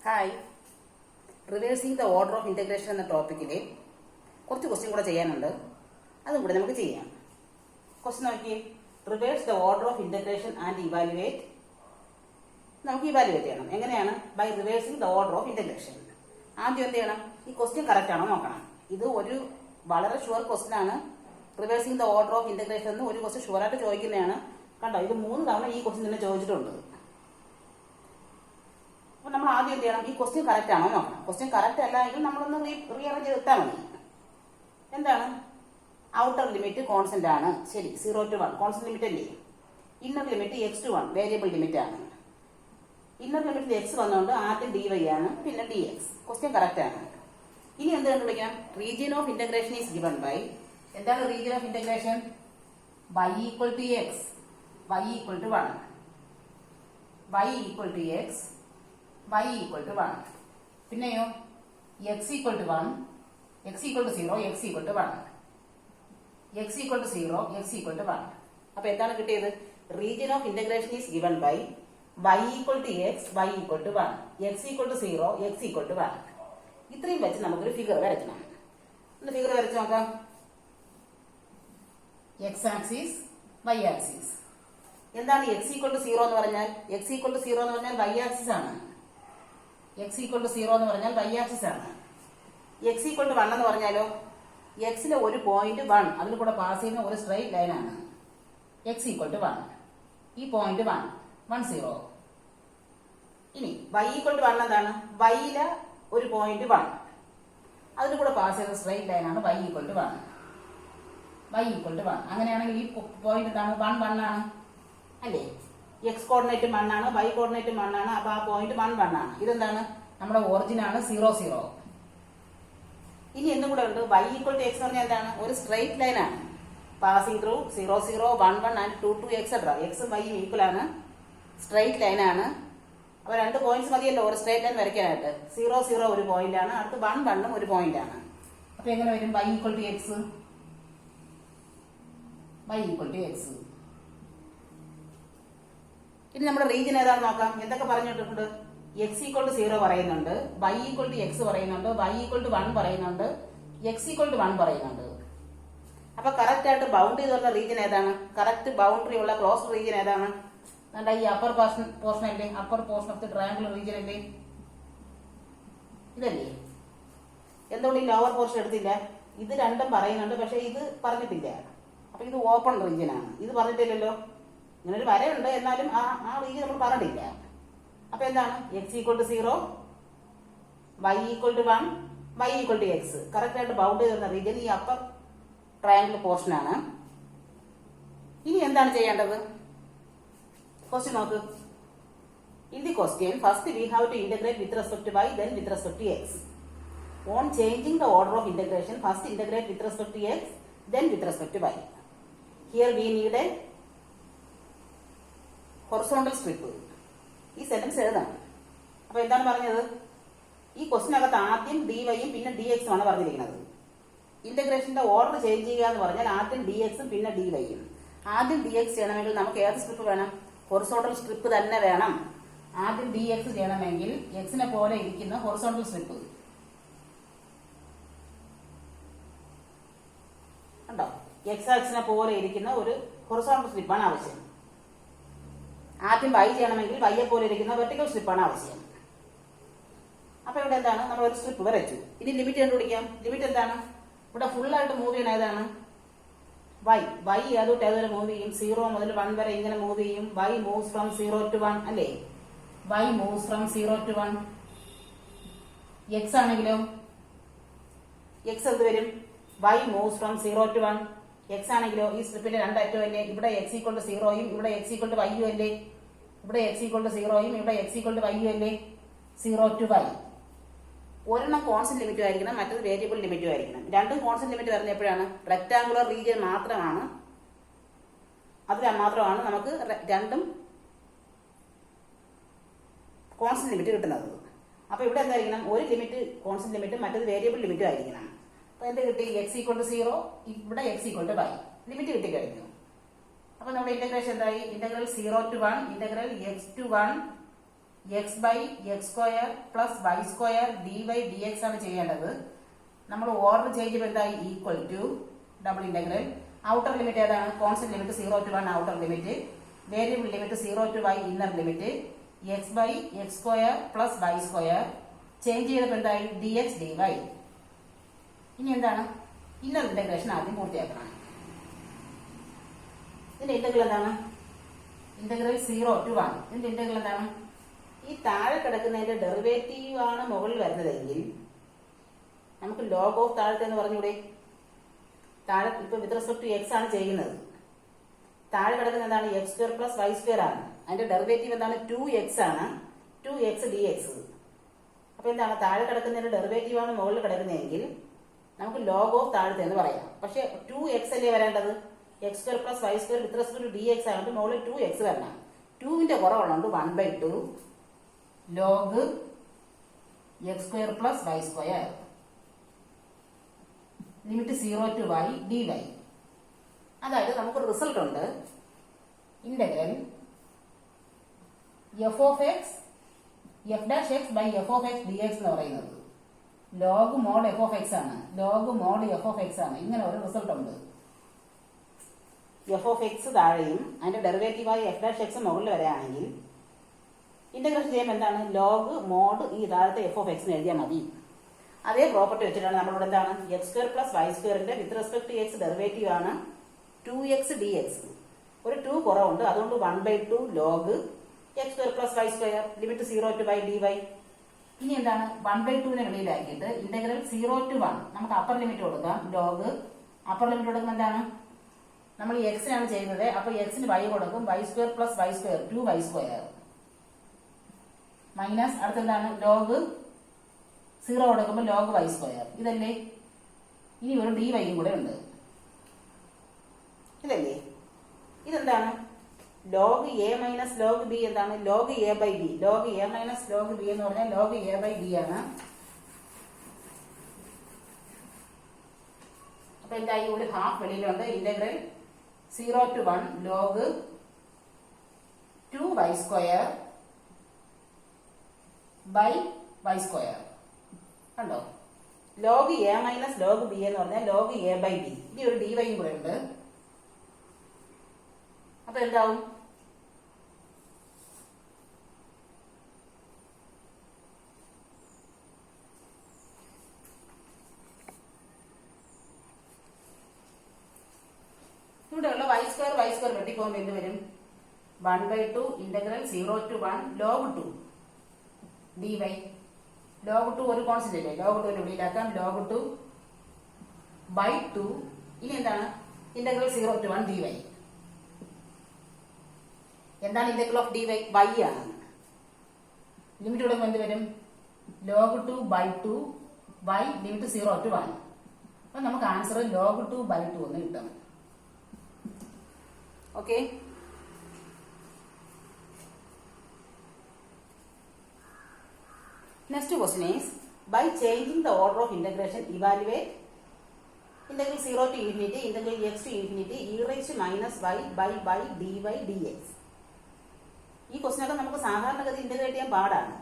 Hi, reversing the order of integration എന്ന ടോപ്പിക്കിൽ കുറച്ച് ക്വസ്റ്റ്യൻ കൂടെ ചെയ്യാനുണ്ട്. അതും കൂടെ നമുക്ക് ചെയ്യാം. ക്വസ്റ്റ്യൻ നോക്കിയേ, reverse the order of integration and evaluate. നമുക്ക് ഇവാലുവേറ്റ് ചെയ്യണം. എങ്ങനെയാണ്? By reversing the order of integration. ആദ്യം എന്ത് ചെയ്യണം? ഈ ക്വസ്റ്റ്യൻ കറക്റ്റ് ആണോ നോക്കണം. ഇത് ഒരു വളരെ ഷുവർ ക്വസ്റ്റ്യൻ ആണ്. Reversing the order of integration എന്ന് ഒരു ക്വസ്റ്റ്യൻ ഷുവറായിട്ട് ചോദിക്കുന്നതാണ്. കണ്ടോ, ഇത് 3 തവണ ഈ ക്വസ്റ്റ്യൻ തന്നെ ചോദിച്ചിട്ടുണ്ട്. അപ്പൊ നമ്മൾ ആദ്യം എന്ത് ചെയ്യണം? ഈ ക്വസ്റ്റ്യൻ കറക്റ്റ് ആണോ നോക്കണം. ക്വസ്റ്റ്യൻ കറക്റ്റ് അല്ല എങ്കിൽ നമ്മളൊന്ന് റീഅറേഞ്ച് ചെയ്തിട്ടാൽ മതി. എന്താണ്? ഔട്ടർ ലിമിറ്റ് കോൺസ്റ്റന്റ് ആണ്. ശരി, 0 to 1 കോൺസ്റ്റന്റ് ലിമിറ്റ് അല്ലേ. Inner limit x to 1 variable limit ആണ്. ഇന്നർ ലിമിറ്റിൽ x വന്നുകൊണ്ട് ആദ്യം dy ആണ്, പിന്നെ dx. ക്വസ്റ്റ്യൻ കറക്റ്റ് ആണ്. ഇനി എന്ത് കണ്ടുപിടിക്കാം? Region of integration is given by. എന്താണ് region of integration? y equal to x, y equal to 1, y equal to x, y equal to 1. പിന്നെയോ x equal to 1, x equal to 0, x equal to 1, x equal to 0, x equal to 1. അപ്പൊ എന്താണ് കിട്ടിയത്? Region of integration is given by y equal to x, y equal to 1, x equal to 0, x equal to 1. ഇത്രയും വെച്ച് നമുക്കൊരു figure വരയ്ക്കണം. ഒന്ന് figure വരച്ച് നോക്കാം. x axis, y axis. എന്താണ് x ഈക്വൽ ടു 0 എന്ന് പറഞ്ഞാൽ? x ഈക്വൽ ടു 0 എന്ന് പറഞ്ഞാൽ y ആക്സിസ് ആണ്. x ഈക്വൽ ടു 0 എന്ന് പറഞ്ഞാൽ y ആക്സിസ് ആണ്. x ഈക്വൽ ടു 1 എന്ന് പറഞ്ഞാലോ എക്സിലെ ഒരു പോയിന്റ് 1, അതിൽ കൂടെ പാസ് ചെയ്യുന്ന ഒരു സ്ട്രൈറ്റ് ലൈൻ ആണ് x ഈക്വൽ ടു 1. ഈ പോയിന്റ് 1, 1, 0. ഇനി y ഈക്വൽ ടു 1 എന്താണ്? y-ലെ ഒരു പോയിന്റ് 1, അതിൽ കൂടെ പാസ് ചെയ്യുന്ന സ്ട്രൈറ്റ് ലൈൻ ആണ് y equal to 1. y equal to 1. അങ്ങനെയാണെങ്കിൽ ഈ പോയിന്റ് എന്താണ്? 1, 1 ആണ് അല്ലേ. എക്സ് കോർഡിനേറ്റ് 1 ആണ്, y കോർഡിനേറ്റ് 1 ആണ്. അപ്പൊ ആ പോയിന്റ് 1, 1 ആണ്. ഇതെന്താണ്? നമ്മുടെ ഒറിജിൻ ആണ് 0, 0. ഇനി എന്തും കൂടെ ഉണ്ട്. y ഈക്വൽ ടു എക്സ് എന്ന് പറഞ്ഞാൽ എന്താണ്? ഒരു സ്ട്രൈറ്റ് ലൈൻ ആണ്. Passing through 0, 0, 1, 1 and 2, 2 etcetera. എക്സും വൈയും ഈക്വൽ ആണ്. സ്ട്രൈറ്റ് ലൈൻ ആണ്. അപ്പൊ 2 പോയിന്റ്സ് മതിയല്ലോ ഒരു സ്ട്രൈറ്റ് ലൈൻ വരയ്ക്കാനായിട്ട്. 0, 0 ഒരു പോയിന്റ് ആണ്, അടുത്ത് 1, 1 ഒരു പോയിന്റ് ആണ്. അപ്പൊ എങ്ങനെ വരും? y equal to X, y equal to X. ഇനി നമ്മുടെ റീജിയൻ ഏതാണെന്ന് നോക്കാം. എന്തൊക്കെ പറഞ്ഞിട്ടുണ്ട്? x ഈക്വൽ ടു 0 പറയുന്നുണ്ട്, y ഈക്വൽ ടു എക്സ് പറയുന്നുണ്ട്, y ഈക്വൽ ടു 1 പറയുന്നുണ്ട്, x ഈക്വൽ ടു 1 പറയുന്നുണ്ട്. അപ്പൊ കറക്റ്റ് ആയിട്ട് ബൗണ്ട് ചെയ്തുള്ള റീജിയൻ ഏതാണ്? കറക്റ്റ് ബൗണ്ടറി ഉള്ള ക്ലോസ് റീജിയൻ ഏതാണ്? ഈ അപ്പർ പോർഷൻ അല്ലേ? Upper portion of the triangle region അല്ലേ? ഇതല്ലേ? എന്തുകൊണ്ട് ഈ ലോവർ പോർഷൻ എടുത്തില്ല? ഇത് രണ്ടും പറയുന്നുണ്ട്, പക്ഷെ ഇത് പറഞ്ഞിട്ടില്ല. അപ്പൊ ഇത് ഓപ്പൺ റീജിയൻ ആണ്. ഇത് പറഞ്ഞിട്ടില്ലല്ലോ. ഇങ്ങനെ ഒരു വരയുണ്ട്, എന്നാലും ആ റീജിയൻ നമ്മൾ പറഞ്ഞിട്ടില്ല. അപ്പൊ എന്താണ്? x equal to 0, y equal to 1, y equal to X. Correct ആയിട്ട് ബൗണ്ട് ചെയ്തിരുന്ന റീജിയൻ ഈ അപ്പർ ട്രയാങ്കിൾ പോർഷൻ ആണ്. ഇനി എന്താണ് ചെയ്യേണ്ടത്? ക്വസ്റ്റ്യൻ നോക്ക്. In the question first we have to integrate with respect to y, then with respect to x. On changing the order of integration, first integrate with respect to x, then with respect to y. Here we need a horizontal strip. ഈ sentence എഴുതാം. അപ്പൊ എന്താണ് പറഞ്ഞത്? ഈ ക്വസ്റ്റിനകത്ത് ആദ്യം dy യും പിന്നെ dx ആണ് പറഞ്ഞിരിക്കുന്നത്. ഇന്റഗ്രേഷന്റെ ഓർഡർ ചേഞ്ച് ചെയ്യുക എന്ന് പറഞ്ഞാൽ ആദ്യം dx ഉം പിന്നെ dy യും. ആദ്യം dx ചെയ്യണമെങ്കിൽ നമുക്ക് ഏത് സ്ട്രിപ്പ് വേണം? ഹൊറിസോണ്ടൽ സ്ട്രിപ്പ് തന്നെ വേണം. ആദ്യം dx ചെയ്യണമെങ്കിൽ എക്സിനെ പോലെ ഇരിക്കുന്ന ഹൊറിസോണ്ടൽ സ്ട്രിപ്പ് കണ്ടോ? എക്സ് ആക്സിനെ പോലെ ഇരിക്കുന്ന ഒരു ഹൊറിസോണ്ടൽ സ്ട്രിപ്പാണ് ആവശ്യം. ആദ്യം y ചെയ്യണമെങ്കിൽ y പോലെ ഇരിക്കുന്ന വെർട്ടിക്കൽ സ്ട്രിപ്പാണ് ആവശ്യം. അപ്പൊ ഇവിടെ എന്താണ്? നമ്മൾ ഒരു സ്ട്രിപ്പ് വരച്ചു. ഇനി ലിമിറ്റ് കണ്ടുപിടിക്കാം. ലിമിറ്റ് എന്താണ്? ഇവിടെ ഫുള്ളായിട്ട് മൂവ് ചെയ്യണ ഏതാണ്? y ഏതുവരെ മൂവ് ചെയ്യും? 0 മുതൽ 1 വരെ ഇങ്ങനെ മൂവ് ചെയ്യും. y മൂവ്സ് ഫ്രം 0 to 1 അല്ലേ? y moves from 0 to 1. x ആണെങ്കിലോ x എന്ത് വരും? y moves from 0 to 1. x ആണെങ്കിലോ ഈ സ്ട്രിപ്പിന്റെ രണ്ടറ്റവും അല്ലേ? ഇവിടെ x ഈക്വൽ ടു 0 യും ഇവിടെ x ഈക്വൽ ടു y യും അല്ലേ? ഇവിടെ x ഈക്വൽ ടു 0 യും ഇവിടെ x ഈക്വൽ ടു y യും അല്ലേ? 0 to y. ഒരെണ്ണം കോൺസ്റ്റന്റ് ലിമിറ്റും ആയിരിക്കണം, മറ്റൊരു വേരിയബിൾ ലിമിറ്റും ആയിരിക്കണം. രണ്ടും കോൺസ്റ്റന്റ് ലിമിറ്റ് വരുന്നപ്പോഴാണ് റെക്ടാങ്കുലർ റീജിയൻ മാത്രമാണ്. അതിൽ മാത്രമാണ് നമുക്ക് രണ്ടും കോൺസ്റ്റന്റ് ലിമിറ്റ് കിട്ടുന്നത്. അപ്പൊ ഇവിടെ എന്തായിരിക്കണം? ഒരു ലിമിറ്റ് കോൺസ്റ്റന്റ് ലിമിറ്റും മറ്റൊരു വേരിയബിൾ ലിമിറ്റും ആയിരിക്കണം. അപ്പൊ എന്ത് കിട്ടി? x ഈക്വൽ ടു 0, ഇവിടെ x equal to y. Limit കിട്ടിക്കഴിഞ്ഞു. അപ്പൊ നമ്മുടെ ഇന്റഗ്രേഷൻ എന്തായി? Integral 0 to 1, integral x to 1 X by X square plus Y square D Y D X ആണ് ചെയ്യേണ്ടത്. നമ്മൾ ഓർഡർ ചേഞ്ച് ചെയ്യുമ്പോൾ എന്തായി equal to double integral. Outer limit ഏതാണ്? Constant limit 0 to 1 outer limit, variable limit 0 to y inner limit, X by X square plus Y square change ചെയ്തപ്പോൾ എന്തായി D X D y. ഇനി എന്താണ്? Inner integration ആദ്യം പൂർത്തിയാക്കണം. ഇതിന്റെ integral എന്താണ്? Integral 0 to 1. ഇതിന്റെ ഇന്റഗ്രൽ എന്താണ്? ഈ താഴെ കിടക്കുന്നതിന്റെ ഡെറിവേറ്റീവ് ആണ് മുകളിൽ വരുന്നതെങ്കിൽ നമുക്ക് ലോഗ് ഓഫ് താഴത്തെ എന്ന് പറഞ്ഞൂടെ? താഴെ ഇപ്പൊ വിത്ത് റെസ്പെക്ട് ടു എക്സ് ആണ് ചെയ്യുന്നത്. താഴെ കിടക്കുന്ന എന്താണ്? X square plus Y square ആണ്. അതിന്റെ ഡെറിവേറ്റീവ് എന്താണ്? 2x ആണ്. 2x dx. അപ്പൊ എന്താണ്? താഴെ കിടക്കുന്നതിന്റെ ഡെറിവേറ്റീവ് ആണ് മുകളിൽ കിടക്കുന്നതെങ്കിൽ നമുക്ക് ലോഗ് ഓഫ് താഴത്തെ എന്ന് പറയാം. പക്ഷെ 2x അല്ലേ വരേണ്ടത്? X square plus Y square with respect to D X ആയതുകൊണ്ട് മുകളിൽ 2x വരണം. 2ന്റെ കുറവുള്ളതുകൊണ്ട് 1/2 log X square plus Y square limit 0 to y dy. അതായത് നമുക്ക് റിസൾട്ട് ഉണ്ട് integral F of X F dash X by F of X D X എന്ന് പറയുന്നത് log mod F of X ആണ്. Log mod F of X ആണ്. ഇങ്ങനെ ഒരു result ഉണ്ട്. എഫ് ഓഫ് എക്സ് താഴെയും അതിന്റെ ഡെറിവേറ്റീവായി എഫ് ഡാഷ് എക്സ് മുകളിൽ വരികയാണെങ്കിൽ ഇന്റഗ്രേഷൻ ചെയ്യുമ്പോൾ എന്താണ്? ലോഗ് മോഡ് ഈ താഴത്തെ എഫ് ഓഫ് എക്സിന് എഴുതിയാൽ മതി. അതേ പ്രോപ്പർട്ടി വെച്ചിട്ടാണ് നമ്മളിവിടെ എന്താണ്? എക്സ് സ്ക്വയർ പ്ലസ് വൈ സ്ക്വയറിന്റെ with respect to X derivative ആണ് 2x dx. ഒരു 2 കുറവുണ്ട്, അതുകൊണ്ട് 1/2 log X square plus Y square limit 0 to y dy. ഇനി എന്താണ്? 1/2നെ വെളിയിലാക്കിയിട്ട് ഇന്റഗ്രൽ 0 to 1 നമുക്ക് അപ്പർ ലിമിറ്റ് കൊടുക്കാം. ലോഗ് അപ്പർ ലിമിറ്റ് കൊടുക്കുമ്പോൾ എന്താണ്? നമ്മൾ എക്സിനാണ് ചെയ്യുന്നത്. അപ്പൊ എക്സിന് y കൊടുക്കും. Y square plus Y square 2y square minus അടുത്തെന്താണ്? ലോഗ് 0 കൊടുക്കുമ്പോൾ ലോഗ് വൈ സ്ക്വയർ. ഇതല്ലേ? ഇനി ഒരു ഡി വൈയും കൂടെ ഉണ്ട്. ഇതല്ലേ? ഇതെന്താണ്? Log A minus log B എന്താണ്? Log A by B. Log A minus log B എന്ന് പറഞ്ഞാൽ ലോഗ് എ ബൈ ബി ആണ്. അപ്പൊ എന്തായി? ഒരു ഹാഫ് വെളിയിലുണ്ട്. Integral 0 to 1 log 2y square by Y square. കണ്ടോ? Log A minus log B എന്ന് പറഞ്ഞാൽ ലോഗ് എ ബൈ ബി. ഇനി ഒരു ഡി വൈയും കൂടെ ഉണ്ട്. അപ്പൊ എന്താവും? ഇവിടെയുള്ള വൈ സ്ക്വയർ വെട്ടിപ്പോകുമ്പോൾ എന്ത് വരും? 1/2 integral 0 to 1 log 2 D Y. Log 2 ഒരു കോൺസ്റ്റന്റ് അല്ലേ? ലോഗ് 2 വെളിയിലാക്കാം. Log 2 by 2. ഇനി എന്താണ്? Integral 0 to 1 D Y. എന്താണ് integral of D Y? y ആണ്. ലിമിറ്റ് കൊടുക്കുമ്പോൾ എന്ത് വരും? Log 2 by 2 y limit 0 to 1. അപ്പൊ നമുക്ക് ആൻസർ ലോഗ് 2 ബൈ 2 എന്ന് കിട്ടും. Okay. Next question is by changing the order of integration evaluate integral 0 to infinity integral x to infinity e raised to minus y by dy dx. ഈ ക്വസ്റ്റ്യനൊക്കെ നമുക്ക് സാധാരണഗതി integrate ചെയ്യാൻ പാടാണ്.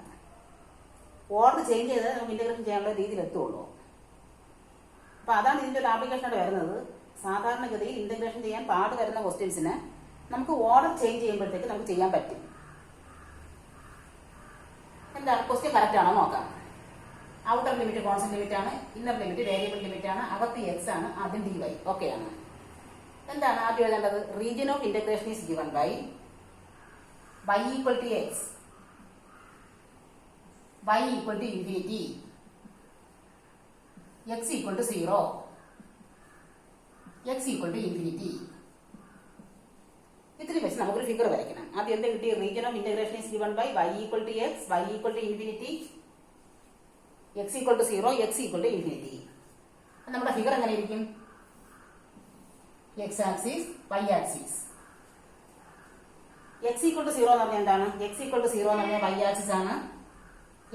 Order change ചെയ്ത് നമുക്ക് integration ചെയ്യാനുള്ള രീതിയിൽ എത്തുള്ളൂ. അപ്പൊ അതാണ് ഇതിന്റെ ഒരു ആപ്ലിക്കേഷനോട് വരുന്നത്. സാധാരണഗതിയിൽ ഇന്റഗ്രേഷൻ ചെയ്യാൻ പാട് വരുന്ന ക്വസ്റ്റ്യൻസിന് നമുക്ക് ഓർഡർ ചേഞ്ച് ചെയ്യുമ്പോഴത്തേക്ക് നമുക്ക് ചെയ്യാൻ പറ്റും. എന്താണ്? ക്വസ്റ്റ്യൻ കറക്റ്റ് ആണോ നോക്കാം. ഔട്ടർ ലിമിറ്റ് കോൺസ്റ്റന്റ് ലിമിറ്റ് ആണ്. ഇന്നർ ലിമിറ്റ് വേരിയബിൾ ലിമിറ്റ് ആണ്. അകത്ത് എക്സ് ആണ്. ആദ്യം ഡി വൈ. ഓക്കെ ആണ്. എന്താണ് ആദ്യം എഴുതേണ്ടത്? Region of integration is given by y equal to x, y equal to infinity, x equal to 0, x equal to infinity. ഇത്രയും വെച്ച് നമുക്കൊരു ഫിഗർ വരയ്ക്കണം. ആദ്യം എന്താ കിട്ടിയ? Region of integration is given by y equal to x, y equal to infinity, x equal to 0, x equal to infinity. നമ്മുടെ figure എങ്ങനെ ഇരിക്കും? x axis, y axis. x equal to 0 എന്ന് പറഞ്ഞാൽ എന്താണ്? x equal to 0 എന്ന് പറഞ്ഞാൽ y axis ആണ്.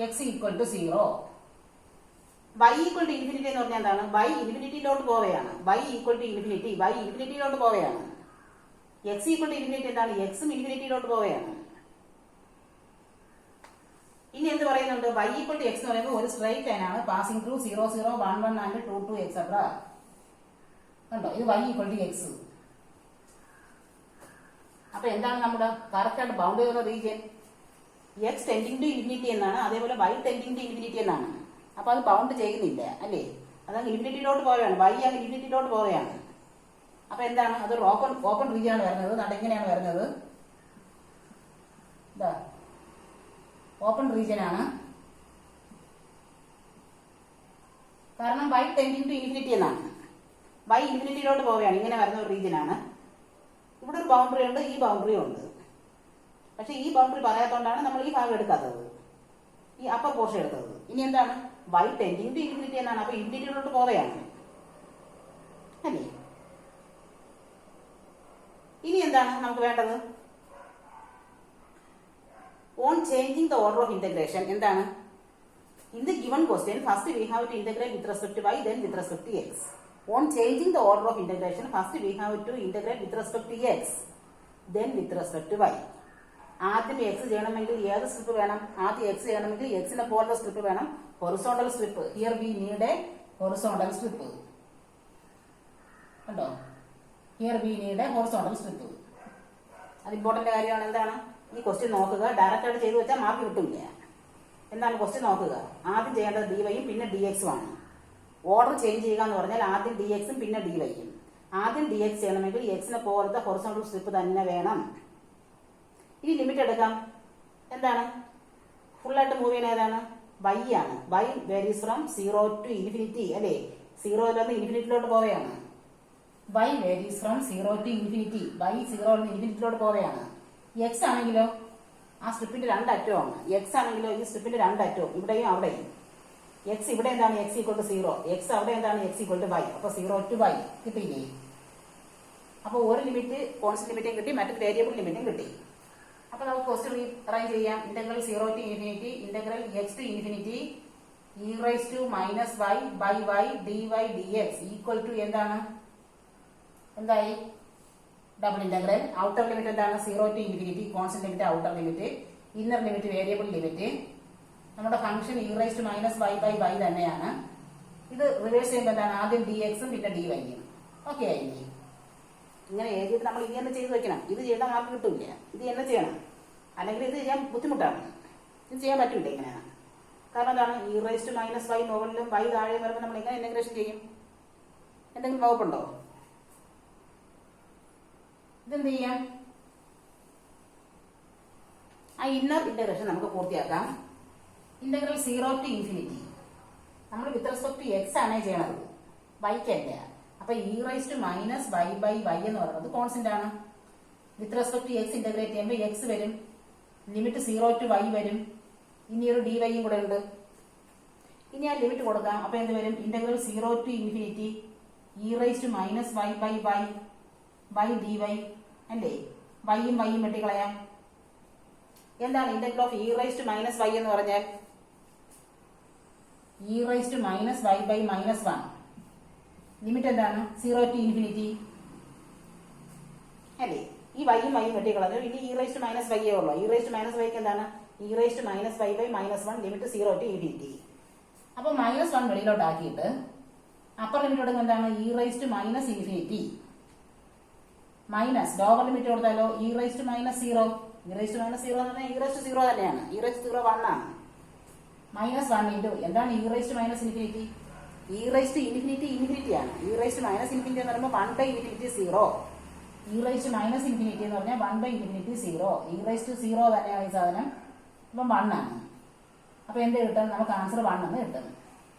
x equal to 0. y equal to infinity എന്ന് പറഞ്ഞാൽ എന്താണ്? y ഇൻഫിനിറ്റിയിലോട്ട് പോവുകയാണ്. y equal to infinity, y ഇൻഫിനിറ്റിയിലോട്ട് പോവുകയാണ്. x equal to infinity എന്താണ്? x ഇൻഫിനിറ്റിയിലോട്ട് പോവുകയാണ്. എന്ത് പറയുന്നുണ്ട്? y ഈക്വൽ ടു എക്സ് എന്ന് പറയുമ്പോൾ ഒരു സ്ട്രൈറ്റ് ലൈൻ ആണ് പാസിംഗ് ത്രൂ 0 0 1 1 ആൻഡ് 2 2 എക്സെട്ര. കണ്ടോ, ഇത് y ഈക്വൽ ടു എക്സ്. അപ്പൊ എന്താണ് നമ്മുടെ കറക്റ്റ് ആയിട്ട് ബൗണ്ട് ചെയ്യുന്ന region? X tending to infinity എന്നാണ്, അതേപോലെ y ടെൻഡിങ് ടു ഇൻഫിനിറ്റി എന്നാണ്. അപ്പൊ അത് ബൗണ്ട് ചെയ്യുന്നില്ല അല്ലേ? അതങ്ങ് ഇൻഫിനിറ്റിയിലോട്ട് പോവുകയാണ്, y അങ്ങ് ഇൻഫിനിറ്റിയിലോട്ട് പോവുകയാണ്. അപ്പൊ എന്താണ്? അതൊരു ഓപ്പൺ റീജിയൻ ആണ് വരുന്നത്. നടങ്ങനെയാണ് വരുന്നത്, ഇതാ ഓപ്പൺ റീജിയൻ ആണ്. കാരണം y ടെൻഡിങ് ടു ഇൻഫിനിറ്റി എന്നാണ്, y ഇൻഫിനിറ്റിയിലോട്ട് പോവുകയാണ്, ഇങ്ങനെ വരുന്ന ഒരു റീജിയൻ ആണ്. ഇവിടെ ഒരു ബൗണ്ടറി ഉണ്ട്, ഈ ബൗണ്ടറിയും ഉണ്ട്. പക്ഷെ ഈ ബൗണ്ടറി പറയാത്തോണ്ടാണ് നമ്മൾ ഈ ഭാഗം എടുക്കാത്തത്, ഈ അപ്പർ പോർഷൻ എടുത്തത്. ഇനി എന്താണ്? y ടെൻഡിങ് ടു ഇൻഫിനിറ്റി എന്നാണ്, അപ്പൊ ഇൻഫിനിറ്റിയിലോട്ട് പോവുകയാണ് അല്ലേ? ഇനി എന്താണ് നമുക്ക് വേണ്ടത്? On changing the order of integration എന്താണ്? In the given question first we have to integrate with respect to y then with respect to x. On changing the order of integration first we have to integrate with respect to x then with respect to y. ആദ്യം x ചെയ്യണമെങ്കിൽ ഏത് strip വേണം? ആദ്യം x ചെയ്യണമെങ്കിൽ x നെ പോലുള്ള strip വേണം, horizontal strip. Here we need a horizontal strip. കണ്ടോ, here we need a horizontal strip. അത് ഇമ്പോർട്ടന്റ് കാര്യമാണ്. എന്താണ് ഈ ക്വസ്റ്റ്യൻ നോക്കുക, ഡയറക്റ്റ് ആയിട്ട് ചെയ്തു വെച്ചാൽ മാർക്ക് കിട്ടില്ല. എന്താണ് ക്വസ്റ്റ്യൻ നോക്കുക? ആദ്യം ചെയ്യേണ്ടത് dy-യും പിന്നെ dx-ഉം ആണ്. ഓർഡർ ചേഞ്ച് ചെയ്യുക എന്ന് പറഞ്ഞാൽ ആദ്യം dx-ഉം പിന്നെ dy-യും. ആദ്യം dx ചെയ്യണമെങ്കിൽ x-നെ പോലത്തെ ഹൊറിസോണ്ടൽ സ്ട്രിപ്പ് തന്നെ വേണം. ഇനി ലിമിറ്റ് എടുക്കാം. എന്താണ് ഫുള്ളായിട്ട് മൂവ് ചെയ്യുന്ന ഏതാണ്? y ആണ്. y varies from 0 to infinity അല്ലേ? 0 നിന്ന് ഇൻഫിനിറ്റിയിലോട്ട് പോവുകയാണ്. y varies from 0 to infinity. y 0 നിന്ന് ഇൻഫിനിറ്റിയിലോട്ട് പോവുകയാണ്. x ആണെങ്കിലോ ആ സ്ട്രിപ്പിന്റെ രണ്ട് അറ്റമാണ്. x ആണെങ്കിലോ ഈ സ്ട്രിപ്പിന്റെ രണ്ട് അറ്റവും, ഇവിടെയും അവിടെയും. x ഇവിടെ എന്താണ്? x equal to 0. x അവിടെ എന്താണ്? x equal to y. അപ്പൊ 0 to y കിട്ടിയില്ലേ? അപ്പൊ ഒരു ലിമിറ്റ് കോൺസ്റ്റന്റ് ലിമിറ്റും കിട്ടി, മറ്റൊരു വേരിയബിൾ ലിമിറ്റും കിട്ടി. അപ്പൊ നമുക്ക് ക്വസ്റ്റ്യൻ റീഅറേഞ്ച് ചെയ്യാം. Integral 0 to infinity integral x to infinity e raise to minus y by y dy dx equal to എന്താണ്? എന്തായി? Double integral. ഔട്ടർ ലിമിറ്റ് എന്താണ്? 0 to infinity constant limit outer limit, inner limit variable limit. നമ്മുടെ function e raise to minus y by y തന്നെയാണ്. ഇത് reverse ചെയ്യുമ്പോൾ എന്താണ്? ആദ്യം dx-ഉം പിന്നെ dy-യും. ഓക്കെ ആയില്ലേ? ഇങ്ങനെ എഴുതിയിട്ട് നമ്മൾ ഇങ്ങനെ ചെയ്ത് വെക്കണം. ഇത് ചെയ്താൽ മാർക്ക് കിട്ടില്ല. ഇത് തന്നെ ചെയ്യണം, അല്ലെങ്കിൽ ഇത് ചെയ്യാൻ ബുദ്ധിമുട്ടാണ്. ഇത് ചെയ്യാൻ പറ്റൂല ഇങ്ങനെയാണ്. കാരണം എന്താണ്? e raise to minus y മുകളിലും y താഴെയും വരുമ്പോൾ നമ്മൾ എങ്ങനെ ഇന്റഗ്രേഷൻ ചെയ്യും? എന്തെങ്കിലും വകുപ്പുണ്ടോ? ഇതെന്ത് ചെയ്യാം? ആ ഇന്നർ ഇന്റഗ്രേഷൻ നമുക്ക് പൂർത്തിയാക്കാം. ഇന്റഗ്രൽ 0 to ഇൻഫിനിറ്റി നമ്മൾ വിത്ത് റെസ്പെക്ട് ടു x ആണ് ചെയ്യണത്, വൈക്കല്ല. അപ്പൊ e raise to minus y by y എന്ന് പറയുന്നത് കോൺസ്റ്റന്റ് ആണ്. With respect to x integrate ചെയ്യുമ്പോൾ x വരും, ലിമിറ്റ് 0 to y വരും, ഇനി ഒരു dy-യും കൂടെ ഉണ്ട്. ഇനി ആ ലിമിറ്റ് കൊടുക്കാം. അപ്പൊ എന്ത് വരും? Integral 0 to infinity e raise to minus y by y by dy അല്ലേ? y-യും y-യും വെട്ടിക്കളയാം. എന്താണ് integral of e raise to minus y എന്ന് പറഞ്ഞാൽ? e raise to minus y by minus 1. Limit എന്താണ്? 0 to ഇൻഫിനിറ്റി അല്ലേ? ഈ y-യും y-യും വെട്ടിക്കളഞ്ഞു, ഇനി e raise to minus y ഉള്ളൂ. e raise to minus y എന്താണ്? e raise to minus y by minus 1 limit 0 to infinity. അപ്പൊ മൈനസ് 1 വെളിയിലോട്ട് ആക്കിയിട്ട് അപ്പർ ലിമിറ്റ് കൊടുക്കുക എന്താണ്? e raise to minus infinity minus lower limit കൊടുത്താലോ? e raise to minus 0. e raise to minus 0 എന്ന് പറഞ്ഞാൽ e raise to 0 തന്നെയാണ്. e raise to 0 1 ആണ്. മൈനസ് 1 ഇൻറ്റു എന്താണ്? e raise to minus infinity. e raise to infinity infinity ആണ്. e raise to minus infinity എന്ന് പറയുമ്പോൾ 1 by infinity 0. e raise to minus infinity എന്ന് പറഞ്ഞാൽ 1 by infinity 0. e raise to 0 തന്നെയാണ് ഈ സാധനം. അപ്പം 1 ആണ്. അപ്പൊ എന്ത് കിട്ടും? നമുക്ക് ആൻസർ 1 എന്ന് കിട്ടും.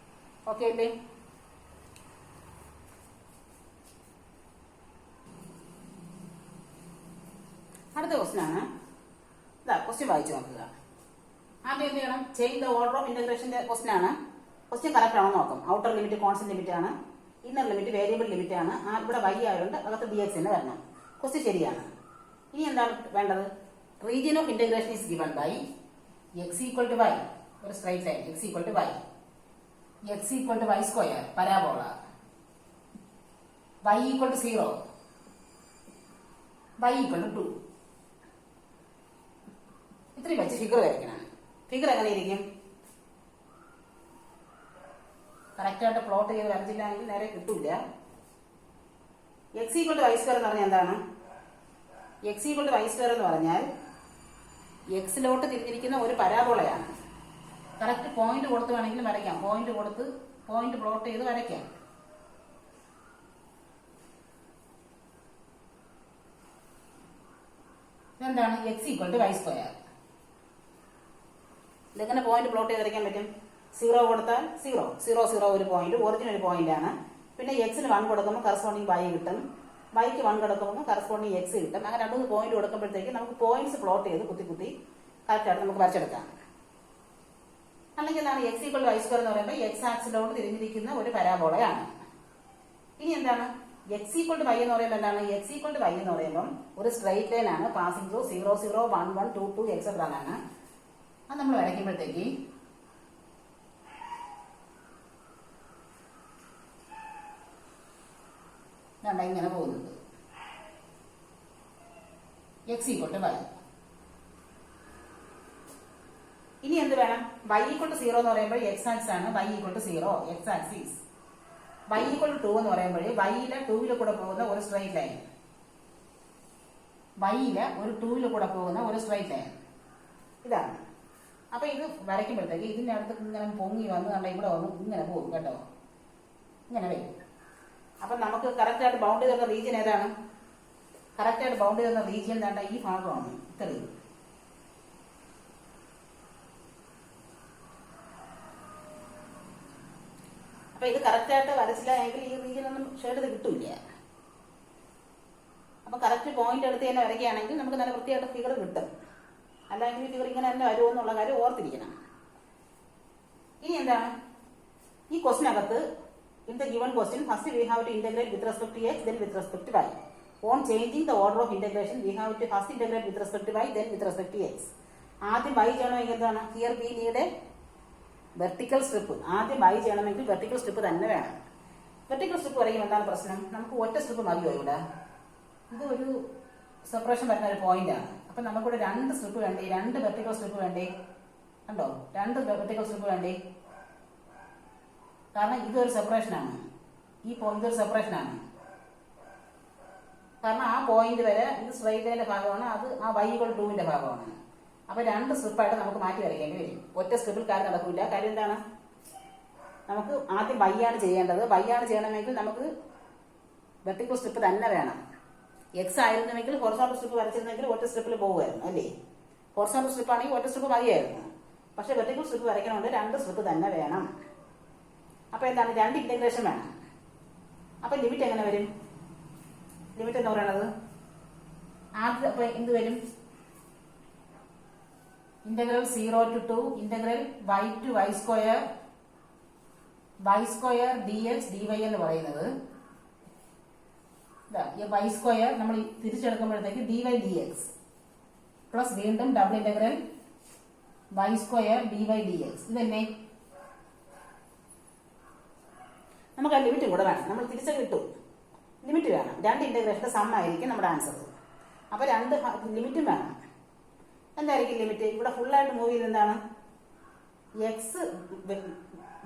ഓക്കെ അല്ലേ? അടുത്ത ക്വസ്റ്റ്യൻ ആണ്. ഇതാ ക്വസ്റ്റ്യൻ വായിച്ചു നോക്കുക. ആദ്യം എന്ത് ചെയ്യണം? ചേഞ്ച് ദ ഓർഡർ ഓഫ് ഇന്റഗ്രേഷന്റെ ക്വസ്റ്റ്യൻ ആണ്. ക്വസ്റ്റ്യൻ കറക്റ്റ് ആണോ നോക്കാം. ഔട്ടർ ലിമിറ്റ് കോൺസ്റ്റന്റ് ലിമിറ്റ് ആണ്, ഇന്നർ ലിമിറ്റ് വേരിയബിൾ ലിമിറ്റ് ആണ്. ഇവിടെ y ആയതുകൊണ്ട് അകത്ത് dx തന്നെ വരണം. ക്വസ്റ്റ്യൻ ശരിയാണ്. ഇനി എന്താണ് വേണ്ടത്? Region of integration is given by x equal to y, ഒരു straight line x equal to y, x equal to y square parabola, y equal to 0, y equal to 2. ഇത്രയും വെച്ച് ഫിഗർ വരയ്ക്കണം. ഫിഗർ എങ്ങനെ ഇരിക്കും? കറക്റ്റായിട്ട് പ്ലോട്ട് ചെയ്ത് വരച്ചില്ലെങ്കിൽ നേരെ കിട്ടൂല. X equal to Y square എന്ന് പറഞ്ഞാൽ എന്താണ്? X equal to Y square എന്ന് പറഞ്ഞാൽ എക്സിലോട്ട് തിരിഞ്ഞിരിക്കുന്ന ഒരു പരാബോളയാണ്. കറക്റ്റ് പോയിന്റ് കൊടുത്ത് വേണമെങ്കിലും വരയ്ക്കാം. പോയിന്റ് കൊടുത്ത് പോയിന്റ് പ്ലോട്ട് ചെയ്ത് വരയ്ക്കാം. എന്താണ് X equal to Y square? ഇതെങ്ങനെ പോയിന്റ് പ്ലോട്ട് ചെയ്ത് വരയ്ക്കാൻ പറ്റും? 0 കൊടുത്താൽ 0 0 0 ഒരു പോയിന്റ്, ഒറിജിനൽ ഒരു പോയിന്റ് ആണ്. പിന്നെ എക്സിന് 1 കൊടുക്കുമ്പോൾ കറസ്പോണ്ടിങ് വൈ കിട്ടും, വൈക്ക് 1 കൊടുക്കുമ്പോൾ കറസ്പോണ്ടിങ് എക്സ് കിട്ടും. അങ്ങനെ 2 പോയിന്റ് കൊടുക്കുമ്പോഴത്തേക്ക് നമുക്ക് പോയിന്റ്സ് പ്ലോട്ട് ചെയ്ത് കുത്തി കുത്തി കറക്റ്റായിട്ട് നമുക്ക് വരച്ചെടുക്കാം. അല്ലെങ്കിൽ എന്താണ് X equal to Y square എന്ന് പറയുമ്പോൾ എക്സ് ആക്സിലോട്ട് തിരിഞ്ഞിരിക്കുന്ന ഒരു പരാബോളയാണ്. ഇനി എന്താണ് എക്സ് ഈക്വൽ ടു വൈ എന്ന് പറയുമ്പോൾ എന്താണ്? എക്സ് ഈക്വൽ ടു വൈ എന്ന് പറയുമ്പോൾ ഒരു സ്ട്രൈറ്റ് ലൈൻ ആണ്, പാസിംഗ് ത്രൂ 0 0 1 1 2 2 എക്സെട്ര ആണ്. അത് നമ്മൾ വരയ്ക്കുമ്പോഴത്തേക്ക് ഇങ്ങനെ പോകുന്നുണ്ട്. X equal to Y. ഇനി എന്ത് വേണം? y ഈക്വൽ ടു 0 എന്ന് പറയുമ്പോൾ എക്സ് ആക്സിസ് ആണ്, y equal to 0 X axis. y equal to 2 എന്ന് പറയുമ്പോൾ വൈയിലെ 2 കൂടെ പോകുന്ന ഒരു സ്ട്രൈറ്റ് ലൈൻ, വൈയിലെ ഒരു 2 കൂടെ പോകുന്ന ഒരു സ്ട്രൈറ്റ് ലൈൻ ഇതാണ്. അപ്പൊ ഇത് വരയ്ക്കുമ്പോഴത്തേക്ക് ഇതിന്റെ അടുത്ത് ഇങ്ങനെ പൊങ്ങി വന്ന് കണ്ട ഇവിടെ വന്ന് ഇങ്ങനെ പോകും കേട്ടോ, ഇങ്ങനെ വരും. അപ്പൊ നമുക്ക് കറക്റ്റായിട്ട് ബൗണ്ട് ചെയ്തുള്ള റീജിയൻ ഏതാണ്? കറക്റ്റായിട്ട് ബൗണ്ട് ചെയ്തുള്ള റീജിയൻ എന്താ? ഈ ഭാഗമാണ്. ഇത്രയും അപ്പൊ ഇത് കറക്റ്റായിട്ട് വരച്ചില്ല എങ്കിൽ ഈ റീജിയൻ ഒന്നും ഷെയ്ഡ് കിട്ടൂല. അപ്പൊ കറക്റ്റ് പോയിന്റ് എടുത്ത് തന്നെ വരയ്ക്കുകയാണെങ്കിൽ നമുക്ക് നല്ല വൃത്തിയായിട്ട് ഫിഗർ കിട്ടും. അല്ലെങ്കിൽ ഫിഗർ ഇങ്ങനെ തന്നെ വരുമോ എന്നുള്ള കാര്യം ഓർത്തിരിക്കണം. ഇനി എന്താണ് ഈ ക്വസ്റ്റിനകത്ത്? In the given question, first we have to integrate with respect to x, then with respect to y. On changing the order of integration, we have to first integrate with respect to y, then with respect to x. ആദ്യം y ചെയ്യണമെങ്കിൽ എന്താണ്? Here B need vertical strip. ആദ്യം y ചെയ്യണമെങ്കിൽ vertical strip തന്നെ വേണം. Vertical strip വരയ്ക്കും എന്താണ് പ്രശ്നം? നമുക്ക് ഒറ്റ സ്ട്രിപ്പ് മതിയോ ഇവിടെ? ഇത് ഒരു സെപ്പറേഷൻ വരുന്ന ഒരു പോയിന്റ് ആണ്. അപ്പൊ നമുക്കിവിടെ 2 സ്ട്രിപ്പ് വേണ്ടേ? 2 വെർട്ടിക്കൽ സ്ട്രിപ്പ് വേണ്ടേ? കണ്ടോ, 2 വെർട്ടിക്കൽ സ്ട്രിപ്പ് വേണ്ടേ? കാരണം ഇതൊരു സെപ്പറേഷനാണ്, ഈ ഇതൊരു സെപ്പറേഷനാണ്. കാരണം ആ പോയിന്റ് വരെ ഇത് സ്ട്രൈറ്റ് ലൈനിന്റെ ഭാഗമാണ്, അത് ആ y ഈക്വൽ 2ന്റെ ഭാഗമാണ്. അപ്പൊ 2 സ്ട്രിപ്പായിട്ട് നമുക്ക് മാറ്റി വരയ്ക്കേണ്ടി വരും. ഒറ്റ സ്ട്രിപ്പിൽ കാര്യം നടക്കില്ല. കാര്യം എന്താണ്? നമുക്ക് ആദ്യം y ആണ് ചെയ്യേണ്ടത്. y ആണ് ചെയ്യണമെങ്കിൽ നമുക്ക് വെർട്ടിക്കൽ സ്ട്രിപ്പ് തന്നെ വേണം. എക്സ് ആയിരുന്നുവെങ്കിൽ ഹൊറിസോണ്ടൽ സ്ട്രിപ്പ് വരച്ചിരുന്നെങ്കിൽ ഒറ്റ സ്ട്രിപ്പിൽ പോകുമായിരുന്നു അല്ലേ? ഹൊറിസോണ്ടൽ സ്ട്രിപ്പ് ആണെങ്കിൽ ഒറ്റ സ്ട്രിപ്പ് മതിയായിരുന്നു. പക്ഷെ വെർട്ടിക്കൽ സ്ട്രിപ്പ് വരയ്ക്കണമെങ്കിൽ 2 സ്ട്രിപ്പ് തന്നെ വേണം. അപ്പൊ എന്താണ്? 2 ഇന്റഗ്രേഷൻ വേണം. അപ്പൊ ലിമിറ്റ് എങ്ങനെ വരും? ലിമിറ്റ് എന്ന് പറയുന്നത് ആദ്യം അപ്പൊ എന്ത് വരും? Integral 0 to 2 integral y to y square dx dy എന്ന് പറയുന്നത് y സ്ക്വയർ നമ്മൾ തിരിച്ചെടുക്കുമ്പോഴത്തേക്ക് dy dx പ്ലസ് വീണ്ടും double integral y square dy dx. ഇതന്നെ നമുക്ക് ആ ലിമിറ്റ് കൂടെ വേണം. നമ്മൾ തിരിച്ചു കിട്ടും, ലിമിറ്റ് വേണം. 2 ഇന്റഗ്രേഷന്റെ സം ആയിരിക്കും നമ്മുടെ ആൻസർ. അപ്പൊ 2 ലിമിറ്റും വേണം. എന്തായിരിക്കും ലിമിറ്റ്? ഇവിടെ ഫുള്ളായിട്ട് മൂവ് ചെയ്ത് എന്താണ്? എക്സ്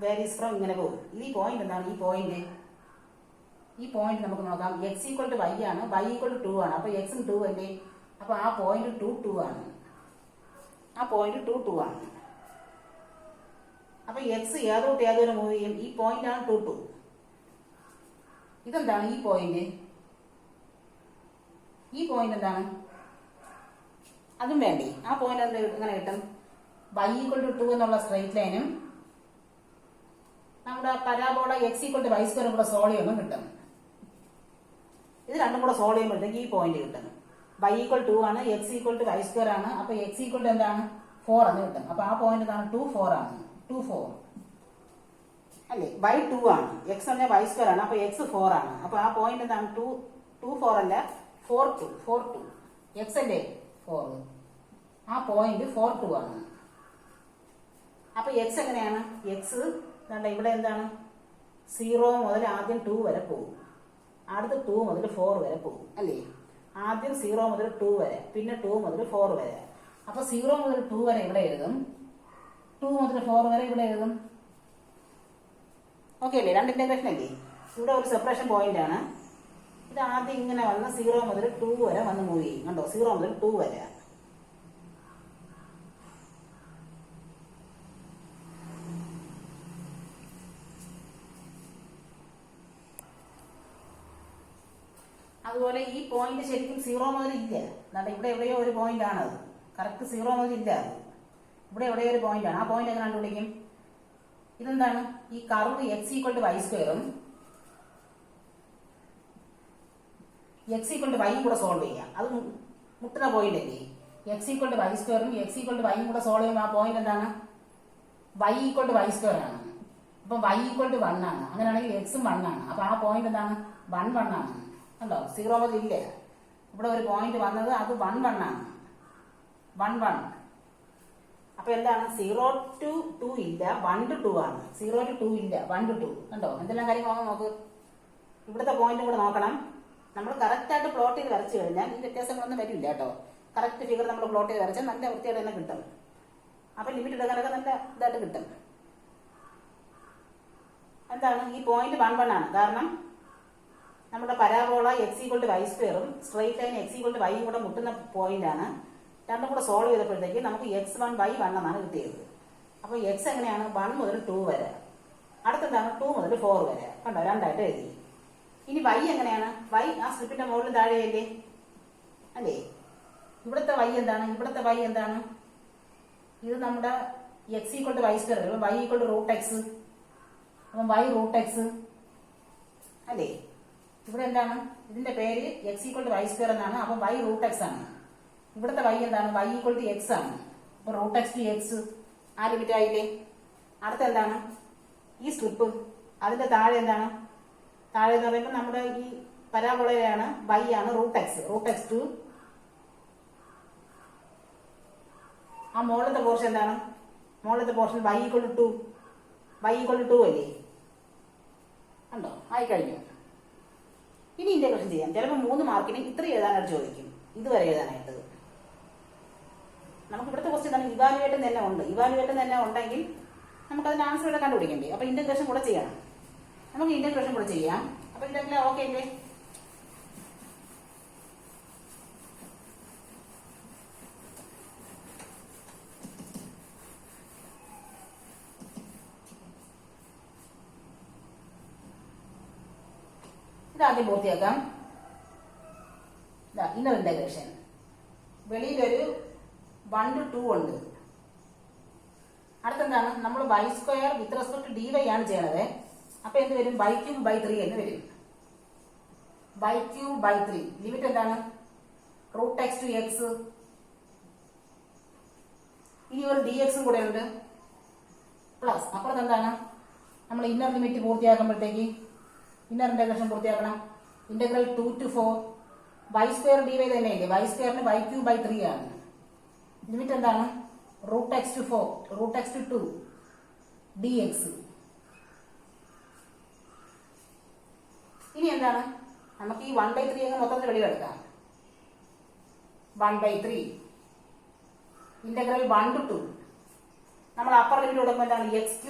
വേരീസ് ഫ്രം ഇങ്ങനെ പോകും. ഈ പോയിന്റ് എന്താണ്? ഈ പോയിന്റ് നമുക്ക് നോക്കാം. എക്സ് ഈക്വൽ ടു വൈ ആണ്, വൈ ഈക്വൽ ടു 2 ആണ്. അപ്പൊ എക്സും 2 അല്ലേ? അപ്പൊ ആ പോയിന്റ് 2 2 ആണ്. ആ പോയിന്റ് 2 2 ആണ്. അപ്പൊ എക്സ് ഏതോട്ട് ഏതൊരു മൂവ് ചെയ്യും? ഈ പോയിന്റ് ആണ് 2 2. ഇതെന്താണ് ഈ പോയിന്റ്? ഈ പോയിന്റ് എന്താണ്? അതും വേണ്ടേ? ആ പോയിന്റ് എങ്ങനെ കിട്ടും? y ഈക്വൽ ടു 2 എന്നുള്ള സ്ട്രൈറ്റ് ലൈനും നമ്മുടെ parabola x equal to y സ്ക്വയറും കൂടെ സോൾവ് ചെയ്യുമ്പോൾ കിട്ടും. ഇത് രണ്ടും കൂടെ സോൾവ് ചെയ്യുമ്പോഴത്തേക്ക് ഈ പോയിന്റ് കിട്ടും. y ഈക്വൽ 2 ആണ്, x equal to y square ആണ്. അപ്പൊ x ഈക്വൽ ടു എന്താണ്? 4 എന്ന് കിട്ടും. അപ്പൊ ആ പോയിന്റ് എന്താണ്? 2 4 ആണ്. 2 4 അല്ലേ? y 2 ആണ്, x പറഞ്ഞാൽ y സ്ക്വയർ ആണ്. അപ്പൊ x 4 ആണ്. അപ്പൊ ആ പോയിന്റ് എന്താണ്? 2 4 അല്ല, 4 2 x അല്ലേ 4. ആ പോയിന്റ് 4 2 ആണ്. അപ്പൊ എക്സ് എങ്ങനെയാണ്? എക്സ് ഇവിടെ എന്താണ്? 0 മുതൽ ആദ്യം 2 വരെ പോകും, അടുത്ത് 2 മുതൽ 4 വരെ പോകും അല്ലേ? ആദ്യം 0 മുതൽ 2 വരെ, പിന്നെ 2 മുതൽ 4 വരെ. അപ്പൊ 0 മുതൽ 2 വരെ ഇവിടെ എഴുതും, മുതൽ 4 വരെ ഇവിടെ എഴുതും. ഓക്കെ അല്ലേ? 2 ഇന്റഗ്രേഷൻ അല്ലേ? ഇവിടെ ഒരു സെപ്പറേഷൻ പോയിന്റ് ആണ്. ഇത് ആദ്യം ഇങ്ങനെ വന്ന് 0 മുതൽ 2 വരെ വന്ന് മൂവ് ചെയ്യും. കണ്ടോ? 0 മുതൽ 2 വരെ. അതുപോലെ ഈ പോയിന്റ് ശരിക്കും 0 മുതൽ ഇല്ല. എന്നിട്ട് ഇവിടെ എവിടെയോ ഒരു പോയിന്റ് ആണത്. കറക്റ്റ് 0 മുതൽ ഇല്ല. ഇവിടെ എവിടെയോ ഒരു പോയിന്റ് ആണ്. ആ പോയിന്റ് എങ്ങനെ കണ്ടുപിടിക്കും? ഇതെന്താണ്? ഈ കർവ് x = y²ഉം x = y കൂടെ സോൾവ് ചെയ്യാം. അത് മുട്ടുന്ന പോയിന്റ് അല്ലേ? x = y²ഉം x = y കൂടെ സോൾവ് ചെയ്യുമ്പോൾ ആ പോയിന്റ് എന്താണ്? y = y² ആണ്. അപ്പൊ y = 1 ആണ്. അങ്ങനെയാണെങ്കിൽ x ഉം 1 ആണ്. അപ്പൊ ആ പോയിന്റ് എന്താണ്? 1 1 ആണ്. കണ്ടോ? 0 മുതൽ ഇല്ല. ഇവിടെ ഒരു പോയിന്റ് വന്നത് അത് 1 1 ആണ്. 1 1. അപ്പൊ എന്താണ്? 0 to 2 ഇല്ല, 1 to 2 ആണ്. 0 to 2 ഇല്ല, 1 to 2. കണ്ടോ? എന്തെല്ലാം കാര്യങ്ങളാണ് നോക്ക്. ഇവിടുത്തെ പോയിന്റും കൂടെ നോക്കണം. നമ്മൾ കറക്റ്റ് ആയിട്ട് പ്ലോട്ട് ചെയ്ത് വരച്ചു കഴിഞ്ഞാൽ ഈ വ്യത്യാസങ്ങളൊന്നും വരില്ല കേട്ടോ. കറക്റ്റ് ഫിഗർ നമ്മൾ പ്ലോട്ട് ചെയ്ത് വരച്ചാൽ നല്ല വൃത്തിയായിട്ട് തന്നെ കിട്ടും. അപ്പൊ ലിമിറ്റ് എടുക്കാനൊക്കെ നല്ല ഇതായിട്ട് കിട്ടും. എന്താണ്? ഈ പോയിന്റ് 1 1 ആണ്. കാരണം നമ്മുടെ പരാബോള x = y²ഉം സ്ട്രെയിറ്റ് ലൈൻ x = y കൂടെ മുട്ടുന്ന പോയിന്റ് ആണ്. രണ്ടും കൂടെ സോൾവ് ചെയ്തപ്പോഴത്തേക്ക് നമുക്ക് x1 y1 എന്നാണ് കിട്ടിയത്. അപ്പൊ x എങ്ങനെയാണ്? 1 മുതൽ 2 വരെ. അടുത്തെന്താണ്? 2 മുതൽ 4 വരെ. കണ്ടോ? രണ്ടായിട്ട് എഴുതി. ഇനി y എങ്ങനെയാണ്? y ആ സ്ട്രിപ്പിന്റെ മുകളിൽ താഴെയല്ലേ അല്ലേ? ഇവിടുത്തെ y എന്താണ്? ഇവിടുത്തെ y എന്താണ്? ഇത് നമ്മുടെ x = y² y √x. അപ്പം y √x അല്ലേ? ഇവിടെ എന്താണ്? ഇതിന്റെ പേര് x = y² എന്നാണ്. അപ്പം y √x ആണ്. ഇവിടുത്തെ y എന്താണ്? y = x ആണ്. അപ്പൊ √x to x ആ ലിമിറ്റ് ആയില്ലേ? അടുത്ത എന്താണ്? ഈ സ്ട്രിപ്പ് അതിന്റെ താഴെ എന്താണ്? താഴെ എന്ന് പറയുമ്പോൾ നമ്മുടെ ഈ പരാബോളയാണ് y ആണ് √x to ആ മുകളിലത്തെ പോർഷൻ എന്താണ്? മുകളിലത്തെ പോർഷൻ y = 2 അല്ലേ? കണ്ടോ? ആയി കഴിഞ്ഞു. ഇനി ഇന്റഗ്രേഷൻ ചെയ്യാം. ചിലപ്പോൾ 3 മാർക്കിന് ഇത്രയും എഴുതാനായിട്ട് ചോദിക്കും. ഇതുവരെ എഴുതാനായിട്ട് നമുക്ക് ഇവിടുത്തെ ക്വസ്റ്റ്യൻ തന്നെ ഇവാലുവേഷൻ തന്നെ ഉണ്ട്. ഇവാലുവേഷൻ തന്നെ ഉണ്ടെങ്കിൽ നമുക്ക് അതിന്റെ ആൻസർ ഇവിടെ കണ്ടുപിടിക്കണ്ടേ? അപ്പൊ ഇന്റഗ്രേഷൻ കൂടെ ചെയ്യണം. നമുക്ക് ഇന്റഗ്രേഷൻ കൂടെ ചെയ്യാം. അപ്പൊ ഇതെല്ലാം ഓക്കെ അല്ലേ? ഇതാദ്യം പൂർത്തിയാക്കാം. Inner integration. വെളിയിലൊരു 1 to 2 ഉണ്ട്. അടുത്തെന്താണ്? നമ്മൾ y² വിത്ത് റെസ്പെക്ട് dy ആണ് ചെയ്യണത്. അപ്പൊ എന്ത് വരും? y³ 3 എന്ന് വരും. y³ 3 ലിമിറ്റ് എന്താണ്? √x to x. ഇനി ഒരു dx കൂടെ ഉണ്ട് പ്ലസ്. അപ്പുറത്ത് എന്താണ്? നമ്മൾ ഇന്നർ ലിമിറ്റ് പൂർത്തിയാക്കുമ്പോഴത്തേക്ക് ഇന്നർ ഇന്റഗ്രേഷൻ പൂർത്തിയാക്കണം. ഇന്റഗ്രൽ 2 to 4 y² dy തന്നെയല്ലേ? y² y³ 3 ആണ്. ലിമിറ്റ് എന്താണ്? √x to 4 √x to 2 dx. ഇനി എന്താണ്? നമുക്ക് ഈ 1/3 അങ്ങ് മൊത്തത്തിൽ വെളിയെടുക്കാം. 1/3 ഇന്റഗ്രൽ 1 to 2 നമ്മൾ അപ്പർ ലിമിറ്റ് കൊടുക്കുമ്പോൾ എന്താണ്? x³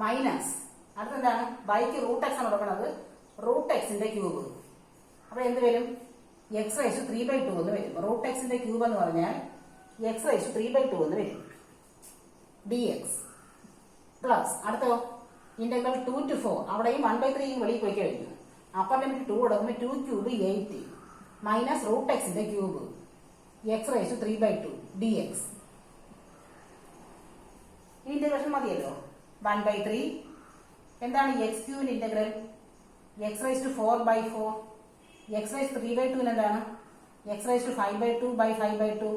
minus. അടുത്തെന്താണ്? y-ക്ക് √x ആണ് കൊടുക്കുന്നത്. √x⁵. അപ്പൊ എന്ത് വരും? x⁵3/2 എന്ന് വരും. √x⁵ എന്ന് പറഞ്ഞാൽ x⁵3/2 എന്ന് വരും. dx പ്ലസ് അടുത്തോ ഇന്റഗ്രൽ 2 to 4 അവിടെയും 1/3 വെളിയിൽ പോയി കഴിഞ്ഞു. അപ്പർ ലിമിറ്റ് 2 കൊടുക്കുമ്പോൾ 2³ 8 മൈനസ് √x⁵ x⁵3/2 dx. ഈ ഇന്റഗ്രേഷൻ മതിയല്ലോ. 1/3 എന്താണ്? x³ ഇന്റഗ്രൽ x⁴/4 x⁵3/2 എന്താണ്? x⁵5/2/5/2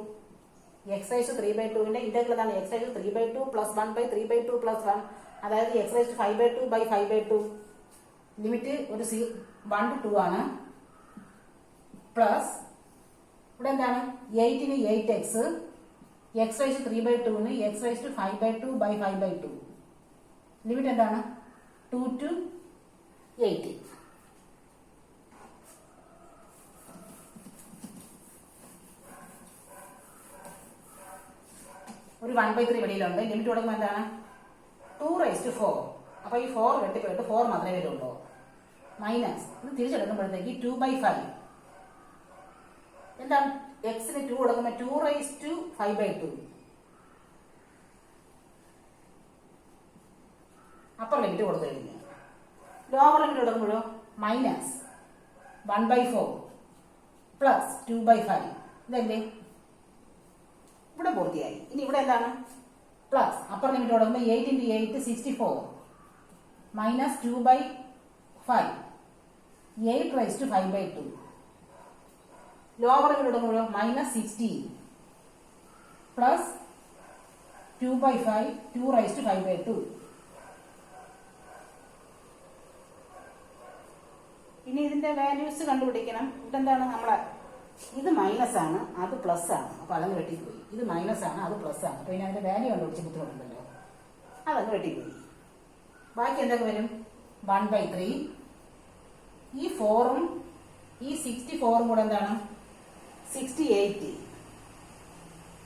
x⁵3/2 ഇന്റഗ്രൽ എന്താണ്? x⁵3/2 പ്ലസ് 1/3/2 പ്ലസ് 1 അതായത് x⁵5/2/5/2. ലിമിറ്റ് ഒരു 1 to 2 ആണ്. പ്ലസ് ഇവിടെ എന്താണ്? 8ന് 8x x⁵3/2ന് x⁵5/2/5/2. ലിമിറ്റ് എന്താണ്? 2 to 8. ഒരു 1/3 വെളിയിലുണ്ട്. ലിമിറ്റ് കൊടുക്കുമ്പോൾ എന്താണ് 2⁴. അപ്പോൾ ഈ 4 വെട്ടിപ്പോയിട്ട് 4 മാത്രമേ വരുള്ളൂ. മൈനസ് ഇത് തിരിച്ചെടുക്കുമ്പോഴത്തേക്ക് 2/5. എന്താണ് എക്സിന് 2 കൊടുക്കുമ്പോൾ 2⁵². അപ്പർ ലിമിറ്റ് കൊടുത്തു കഴിഞ്ഞു. ലോവർ ലിമിറ്റ് കൊടുക്കുമ്പോഴോ മൈനസ് 1/4 പ്ലസ് 2/5. ഇതല്ലേ ഇവിടെ പൂർത്തിയായി. ഇനി ഇവിടെ എന്താണ് പ്ലസ് അപ്പർ ലിമിറ്റ് കൊടുക്കുമ്പോൾ 8 × 8 64 മൈനസ് 2/5 8⁵². ലോവർ ലിമിറ്റ് കൊടുക്കുമ്പോഴോ മൈനസ് 16 പ്ലസ് 2/5 2⁵². ഇനി ഇതിന്റെ വാല്യൂസ് കണ്ടുപിടിക്കണം. ഇതെന്താണ് നമ്മളെ ഇത് മൈനസ് ആണ്, അത് പ്ലസ് ആണ്. അപ്പൊ അതങ്ങ് വെട്ടിപ്പോയി. ഇത് മൈനസ് ആണ്, അത് പ്ലസ് ആണ്. അപ്പൊ ഇനി അതിന്റെ വാല്യൂ കണ്ടുപിടിച്ച് ബുദ്ധിമുട്ടുണ്ടല്ലോ, അതങ്ങ് വെട്ടിപ്പോയി. ബാക്കി എന്തൊക്കെ വരും 1/3. ഈ 4ഉം ഈ 64ഉം കൂടെ എന്താണ് 68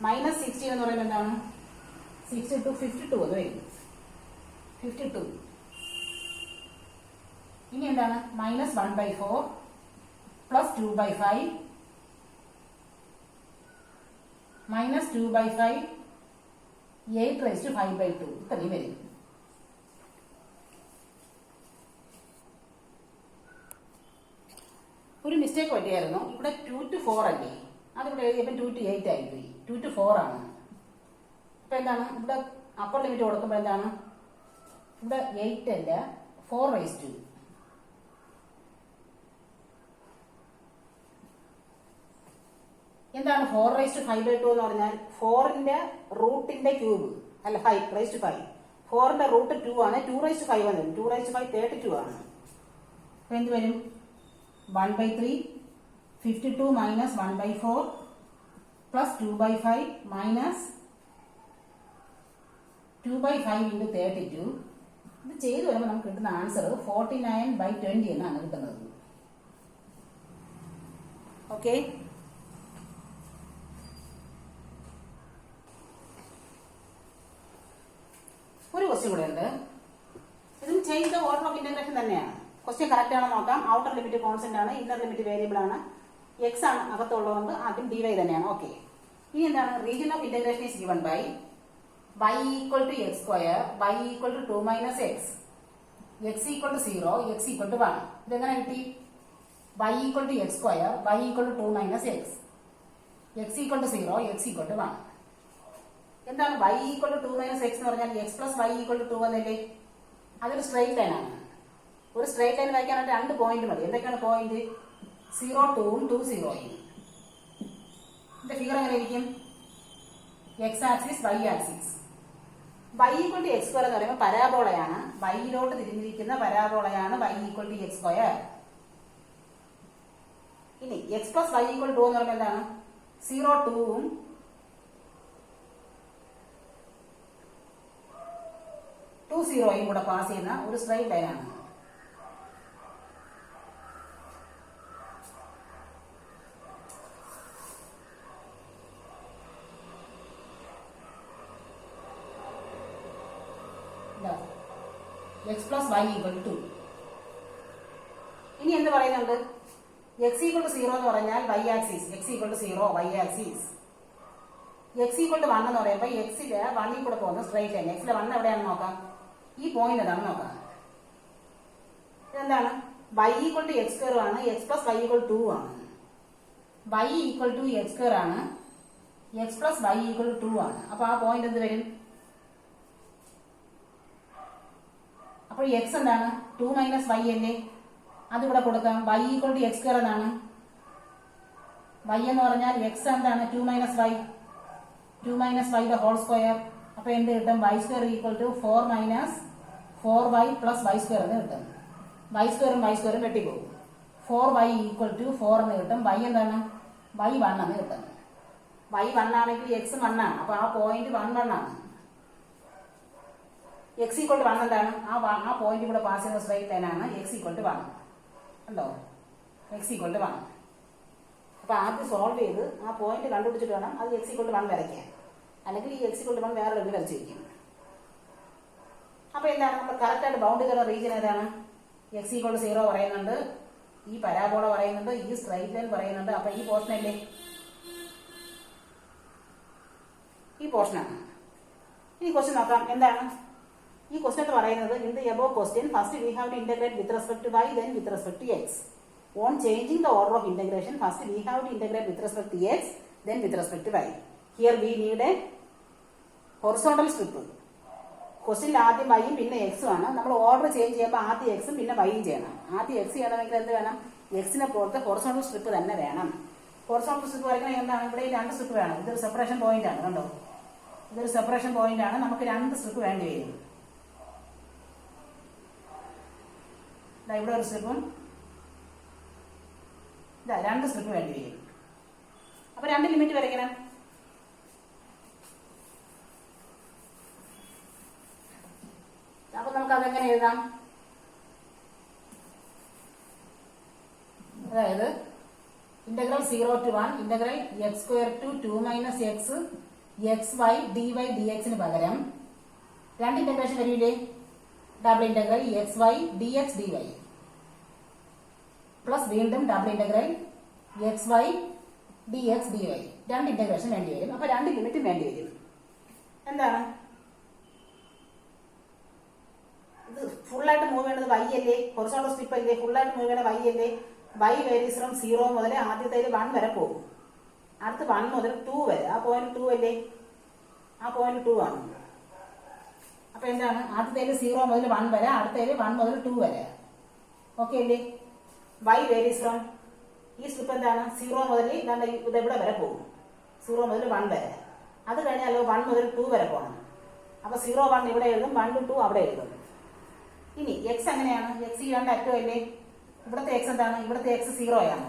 മൈനസ് 16 എന്ന് പറയുമ്പോൾ എന്താണ് 62 52 അത് വരും 52. ഇനി എന്താണ് മൈനസ് 1/4 പ്ലസ് 2/5 മൈനസ് 2/5 8⁵². ഇത്രയും വരും. ഒരു മിസ്റ്റേക്ക് പറ്റിയായിരുന്നു. ഇവിടെ 2 to 4 അല്ലേ, അതിവിടെ എഴുതിയപ്പോൾ 2 to 8 ആയിപ്പോയി. 2 to 4 ആണ്. അപ്പൊ എന്താണ് ഇവിടെ അപ്പർ ലിമിറ്റ് കൊടുക്കുമ്പോൾ എന്താണ് ഇവിടെ 8 അല്ല 4⁵². എന്താണ് 4⁵²? എന്ന് പറഞ്ഞാൽ 4ന്റെ റൂട്ടിന്റെ ക്യൂബ് അല്ല 5⁵5. 4ന്റെ റൂട്ട് 2 ആണ്. 2⁵5 എന്ന് വരും. 2⁵5 32 ആണ്. അപ്പൊ എന്ത് വരും 1/3 52 മൈനസ് 1/4 പ്ലസ് 2/5 മൈനസ് 2/5 × 32. ഇത് ചെയ്ത് വരുമ്പോൾ നമുക്ക് കിട്ടുന്ന ആൻസർ 49/20 എന്നാണ് കിട്ടുന്നത്. ഓക്കെ, ഒരു ക്വസ്റ്റ്യൻ കൂടെ ഉണ്ട്. ഇതും change the order of integration തന്നെയാണ്. ക്വസ്റ്റ്യൻ കറക്റ്റ് ആണോ നോക്കാം. ഔട്ടർ ലിമിറ്റ് കോൺസ്റ്റന്റ് ആണ്, ഇന്നർ ലിമിറ്റ് വേരിയബിൾ ആണ്. എക്സ് ആണ് അകത്തുള്ളതുകൊണ്ട് ആദ്യം dy തന്നെയാണ്. ഓക്കെ, ഇനി എന്താണ് region of integration is given by y = x², y = 2 - x, x = 0, x = 1. ഇതെങ്ങനെ കിട്ടി? y = x², y = 2 - x, x = 0, x = 1. എന്താണ് y = 2 - x എന്ന് പറഞ്ഞാൽ x + y = 2 എന്നല്ലേ? അതൊരു സ്ട്രെയിറ്റ് ലൈൻ ആണ്. ഒരു സ്ട്രെയിറ്റ് ലൈൻ വരയ്ക്കാനായിട്ട് 2 പോയിന്റ് മതി. എന്തൊക്കെയാണ് പോയിന്റ്? 0 2 2 0. ഇതിന്റെ ഫിഗർ എങ്ങനെ ഇരിക്കും? x axis y axis. y = x² എന്ന് പറയുമ്പോൾ പരാബോളയാണ്. വൈയിലോട്ട് തിരിഞ്ഞിരിക്കുന്ന പരാബോളയാണ് y = x². ഇനി x + y = 2 എന്ന് പറയുമ്പോൾ എന്താണ് 0 2ഉം 2 0യും കൂടെ പാസ് ചെയ്യുന്ന ഒരു സ്ട്രെയിറ്റ് ലൈൻ ആണ്. x + y = 2. ഇനി എന്ത് പറയുന്നുണ്ട്? x = 0 എന്ന് പറഞ്ഞാൽ y axis, x = 0 y axis. x = 1 എന്ന് പറയുമ്പോൾ എക്സില് 1ൽ കൂടെ പോകുന്ന സ്ട്രെയിറ്റ് ലൈൻ. എക്സിലെ 1 എവിടെയാണെന്ന് നോക്കാം. ഈ പോയിന്റ് ഏതാണെന്ന് നോക്കാം. ഇതെന്താണ് y = x² ആണ്, x + y = 2 ആണ്. y = x² ആണ്, x + y = 2 ആണ്. അപ്പൊ ആ പോയിന്റ് എന്ത് വരും? അപ്പോൾ x എന്താണ് 2 - y അല്ലേ? അതിവിടെ കൊടുക്കാം. y = x² എന്നാണ്. y എന്ന് പറഞ്ഞാൽ x എന്താണ് 2 - y, 2 - y the whole square. അപ്പൊ എന്ത് കിട്ടും? y² = 4 - 4y + y² എന്ന് കിട്ടും. y² ഉം y² ഉം വെട്ടിപ്പോകും. 4y = 4 എന്ന് കിട്ടും. y എന്താണ് y 1 എന്ന് കിട്ടും. y 1 ആണെങ്കിൽ x 1 ആണ്. അപ്പൊ ആ പോയിന്റ് 1 1 ആണ്. x = 1 എന്താണ് ആ പോയിന്റ് കൂടെ പാസ് ചെയ്യുന്ന സ്ട്രെയിറ്റ് ലൈൻ ആണ് x = 1. ഉണ്ടോ? x = 1. അപ്പൊ ആദ്യം സോൾവ് ചെയ്ത് ആ പോയിന്റ് കണ്ടുപിടിച്ചിട്ട് വേണം അത് x = 1 വരയ്ക്കാൻ. അല്ലെങ്കിൽ ഈ എക്സ് ഈക്വൽ ടു 1 വേറെ എവിടെയെങ്കിലും വരച്ചിരിക്കും. അപ്പോൾ എന്താണ് നമ്മൾ കറക്റ്റായിട്ട് ബൗണ്ട് ചെയ്ത റീജിയൻ ഏതാണ്? എക്സ് ഈക്വൽ ടു 0 പറയുന്നുണ്ട്, ഈ പരാബോള പറയുന്നുണ്ട്, ഈ സ്ട്രൈറ്റ് ലൈൻ പറയുന്നുണ്ട്. അപ്പോൾ ഈ പോർഷൻ അല്ലേ? ഈ പോർഷനാണ്. ഈ ക്വസ്റ്റ്യൻ നോക്കാം. എന്താണ് ഈ ക്വസ്റ്റ്യൻ പറയുന്നത്? In the above question first we have to integrate with respect to y then with respect to x. On changing the order of integration, first we have to integrate with respect to x then with respect to y. Here we need a horizontal strip. ക്വസ്റ്റ്യനിൽ ആദ്യം വൈയും പിന്നെ എക്സും ആണ്. നമ്മൾ order change ചെയ്യുമ്പോൾ ആദ്യം എക്സും പിന്നെ വൈയും ചെയ്യണം. ആദ്യം എക്സ് ചെയ്യണമെങ്കിൽ എന്ത് വേണം? എക്സിനെ പുറത്ത് ഹൊറിസോണ്ടൽ സ്ട്രിപ്പ് തന്നെ വേണം. ഹൊറിസോണ്ടൽ സ്ട്രിപ്പ് വരയ്ക്കണമെങ്കിൽ എന്താണ്? ഇവിടെ ഈ 2 സ്ട്രിപ്പ് വേണം. ഇതൊരു സെപ്പറേഷൻ പോയിന്റ് ആണ്. കണ്ടോ, ഇതൊരു സെപ്പറേഷൻ പോയിന്റ് ആണ്. നമുക്ക് 2 സ്ട്രിപ്പ് വേണ്ടി വരും. ഇവിടെ ഒരു സ്ട്രിപ്പും 2 സ്ട്രിപ്പ് വേണ്ടി വരും. അപ്പൊ 2 ലിമിറ്റ് വരയ്ക്കണം. അപ്പൊ നമുക്ക് അതെങ്ങനെ എഴുതാം? അതായത് integral 0 to 1 integral x square to 2 minus X X Y D Y ഡി എക്സിന് പകരം 2 ഇന്റഗ്രേഷൻ വരില്ലേ? Double integral X Y D X D Y plus വീണ്ടും double integral X Y D X D Y. 2 integration വേണ്ടി വരും. അപ്പൊ 2 ലിമിറ്റും വേണ്ടി വരും. എന്താണ് ഇത്? ഫുള്ളായിട്ട് മൂവ് ചെയ്യുന്നത് വൈ അല്ലേ? ഹൊറിസോണ്ടൽ സ്ട്രിപ്പ് അല്ലേ? ഫുള്ളായിട്ട് മൂവ് ചെയ്യുന്ന വൈ അല്ലേ? വൈ വേരീസ് ഫ്രം 0 മുതൽ ആദ്യത്തേൽ 1 വരെ പോകും. അടുത്ത് 1 മുതൽ 2 വരെ. ആ പോയിന്റ് 2 അല്ലേ? ആ പോയിന്റ് 2 ആണ്. അപ്പൊ എന്താണ്? ആദ്യത്തേൽ 0 മുതൽ 1 വരെ, അടുത്തേൽ 1 മുതൽ 2 വരെ. ഓക്കെ അല്ലേ? വൈ വേരീസ് ഫ്രം ഈ സ്ട്രിപ്പ് എന്താണ്? 0 മുതൽ ഇതെവിടെ വരെ പോകും? 0 മുതൽ 1 വരെ. അത് കഴിഞ്ഞാലോ 1 മുതൽ 2 വരെ പോകണം. അപ്പൊ 0 1 ഇവിടെ എഴുതും, 1 2 അവിടെ എഴുതും. ഇനി എക്സ് എങ്ങനെയാണ്? എക്സ് ഈ 2 അറ്റം അല്ലേ? ഇവിടുത്തെ എക്സ് എന്താണ്? ഇവിടുത്തെ എക്സ് 0 ആണ്.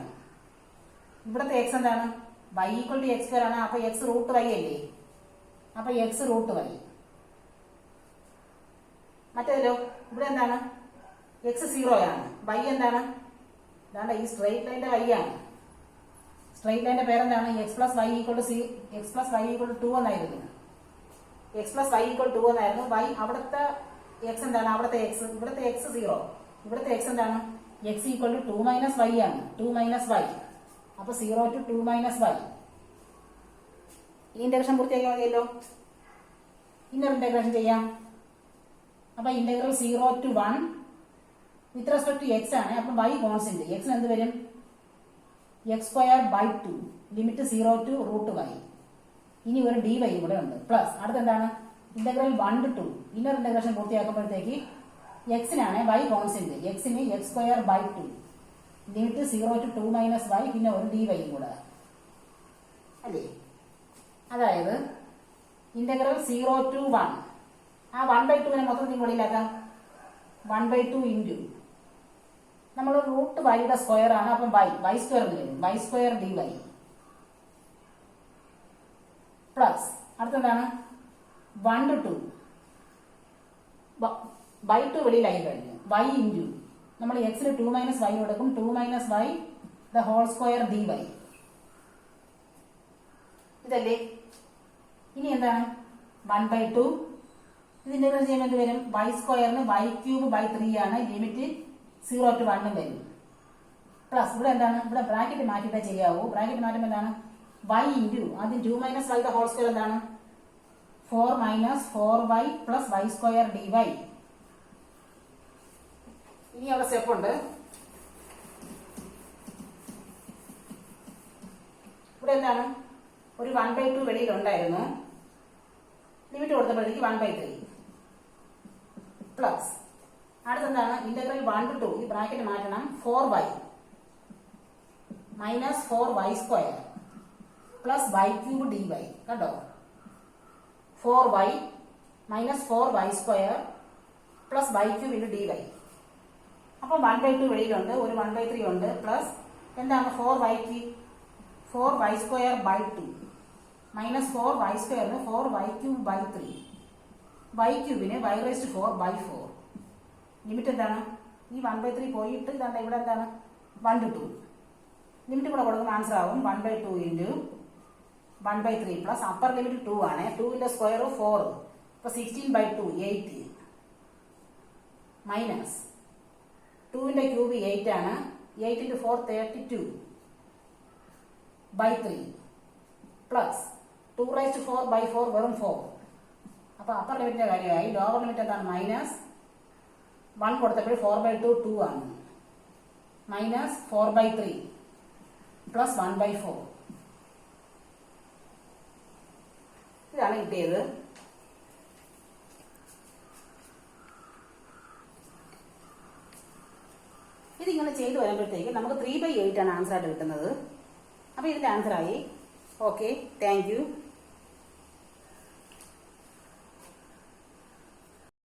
ഇവിടുത്തെ എക്സ് എന്താണ്? y equal to X square ആണ്. അപ്പൊ എക്സ് റൂട്ട് വൈ അല്ലേ? അപ്പൊ എക്സ് റൂട്ട് വൈ. മറ്റേതല്ലോ ഇവിടെ എന്താണ്? എക്സ് 0 ആണ്. y എന്താണ്? അതാണ് ഈ സ്ട്രെയിറ്റ് ലൈൻ്റെ y ആണ്. സ്ട്രെയിറ്റ് ലൈൻ്റെ പേരെന്താണ്? X plus y equal to x plus y equal to 2 എന്നായിരുന്നു. എക്സ് പ്ലസ് വൈ ഈക്വൽ 2 എന്നായിരുന്നു. y അവിടുത്തെ എക്സ് എന്താണ്? അവിടുത്തെ എക്സ്. ഇവിടുത്തെ എക്സ് 0. ഇവിടുത്തെ എക്സ് എന്താണ്? X equal to 2 minus Y ആണ്. 2 മൈനസ് വൈ. അപ്പൊ 0 to 2 മൈനസ് വൈ. ഈ ഇന്റഗ്രേഷൻ പൂർത്തിയാക്കിയാൽ മതിയല്ലോ. ഇന്നർ ഇന്റഗ്രേഷൻ ചെയ്യാം. അപ്പൊ integral 0 to 1 with respect to X ആണ്. അപ്പൊ y കോൺസ്റ്റന്റ്. എക്സിന് എന്ത് വരും? X square by 2. Limit 0 to root Y. ഇനി ഒരു ഡി വൈ കൂടെ ഉണ്ട്. പ്ലസ് അടുത്ത് എന്താണ്? Integral 1 to 2. ഇന്നർ ഇന്റഗ്രേഷൻ പൂർത്തിയാക്കുമ്പോഴത്തേക്ക് എക്സിനാണ് y കോൺസ്റ്റന്റ്. എക്സിന് x square by 2. Limit 0 to 2 minus y. പിന്നെ ഒരു ഡി വൈ കൂടെ അല്ലേ? അതായത് ഇന്റഗ്രൽ 0 to 1. ആ 1/2 മൊത്തത്തിൽ മുകളിലാക്കാം. 1/2 ഇൻറ്റു നമ്മൾ റൂട്ട് വൈയുടെ സ്ക്വയർ ആണ്. അപ്പം വൈ സ്ക്വയർ വരും. Y square D Y plus അടുത്തെന്താണ്? 1 to 2 ബൈ 2 വെളിയിലായി കഴിഞ്ഞു. വൈ ഇൻറ്റു നമ്മൾ എക്സിന് 2 മൈനസ് വൈ കൊടുക്കും. 2 minus y the whole square D y. ഇതല്ലേ? ഇനി എന്താണ്? 1/2 ഇതിന്റെ ചെയ്യുമ്പോൾ എന്ത് വരും? വൈ സ്ക്വയറിന് വൈ ക്യൂബ് ബൈ 3 ആണ്. ലിമിറ്റ് 0 to 1 വരും. പ്ലസ് ഇവിടെ എന്താണ്? ഇവിടെ ബ്രാക്കറ്റ് മാറ്റിയിട്ടേ ചെയ്യാവൂ. ബ്രാക്കറ്റ് മാറ്റുമ്പോൾ എന്താണ്? വൈ ഇൻറ്റു ആദ്യം 2 minus y the whole square എന്താണ്? 4 minus 4y plus Y square D y. ഇനി അവിടെ സ്റ്റെപ്പ് ഉണ്ട്. ഇവിടെ എന്താണ്? ഒരു 1/2 വെളിയിലുണ്ടായിരുന്നു. ലിമിറ്റ് കൊടുത്തപ്പോഴത്തേക്ക് 1/3 പ്ലസ് അടുത്തെന്താണ്? Integral 1 to 2. ഈ ബ്രാക്കറ്റ് മാറ്റണം. 4y minus 4y square plus y cube d y. കണ്ടോ? 4y minus 4y square plus y cube into d y. അപ്പം 1/2 വെളിയിലുണ്ട്. ഒരു 1/3 ഉണ്ട്. പ്ലസ് എന്താണ്? 4y square by 2 minus 4y സ്ക്വയറിന് 4y ക്യൂബ് ബൈ 3. വൈ ക്യൂബിന് y raised to 4 by 4. Limit എന്താണ്? ഈ 1/3 പോയിട്ട് ഇതാണ്ട് ഇവിടെ എന്താണ്? 1 to 2. ലിമിറ്റ് കൂടെ കൊടുക്കുന്ന ആൻസർ ആവും 1/2 ഇൻറ്റു 1/3 പ്ലസ് അപ്പർ ലിമിറ്റ് 2 ആണ്. 2ന്റെ സ്ക്വയർ 4. അപ്പൊ 16/2 8 മൈനസ് 2ന്റെ ക്യൂബ് 8 ആണ്. 8 into 4 32/3 പ്ലസ് 2⁴/4 വെറും 4. അപ്പൊ അപ്പർ ലിമിറ്റിന്റെ കാര്യമായി. ലോവർ ലിമിറ്റ് എന്താണ്? മൈനസ് 1 കൊടുത്തപ്പോൾ 4/2 2 ആണ്. Minus 4/3 plus 1/4. ഇതാണ് കിട്ടിയത്. ഇതിങ്ങനെ ചെയ്തു വരുമ്പോഴത്തേക്ക് നമുക്ക് 3/8 ആണ് ആൻസർ ആയിട്ട് കിട്ടുന്നത്. അപ്പൊ ഇതിന്റെ ആൻസർ ആയി. Okay, thank you.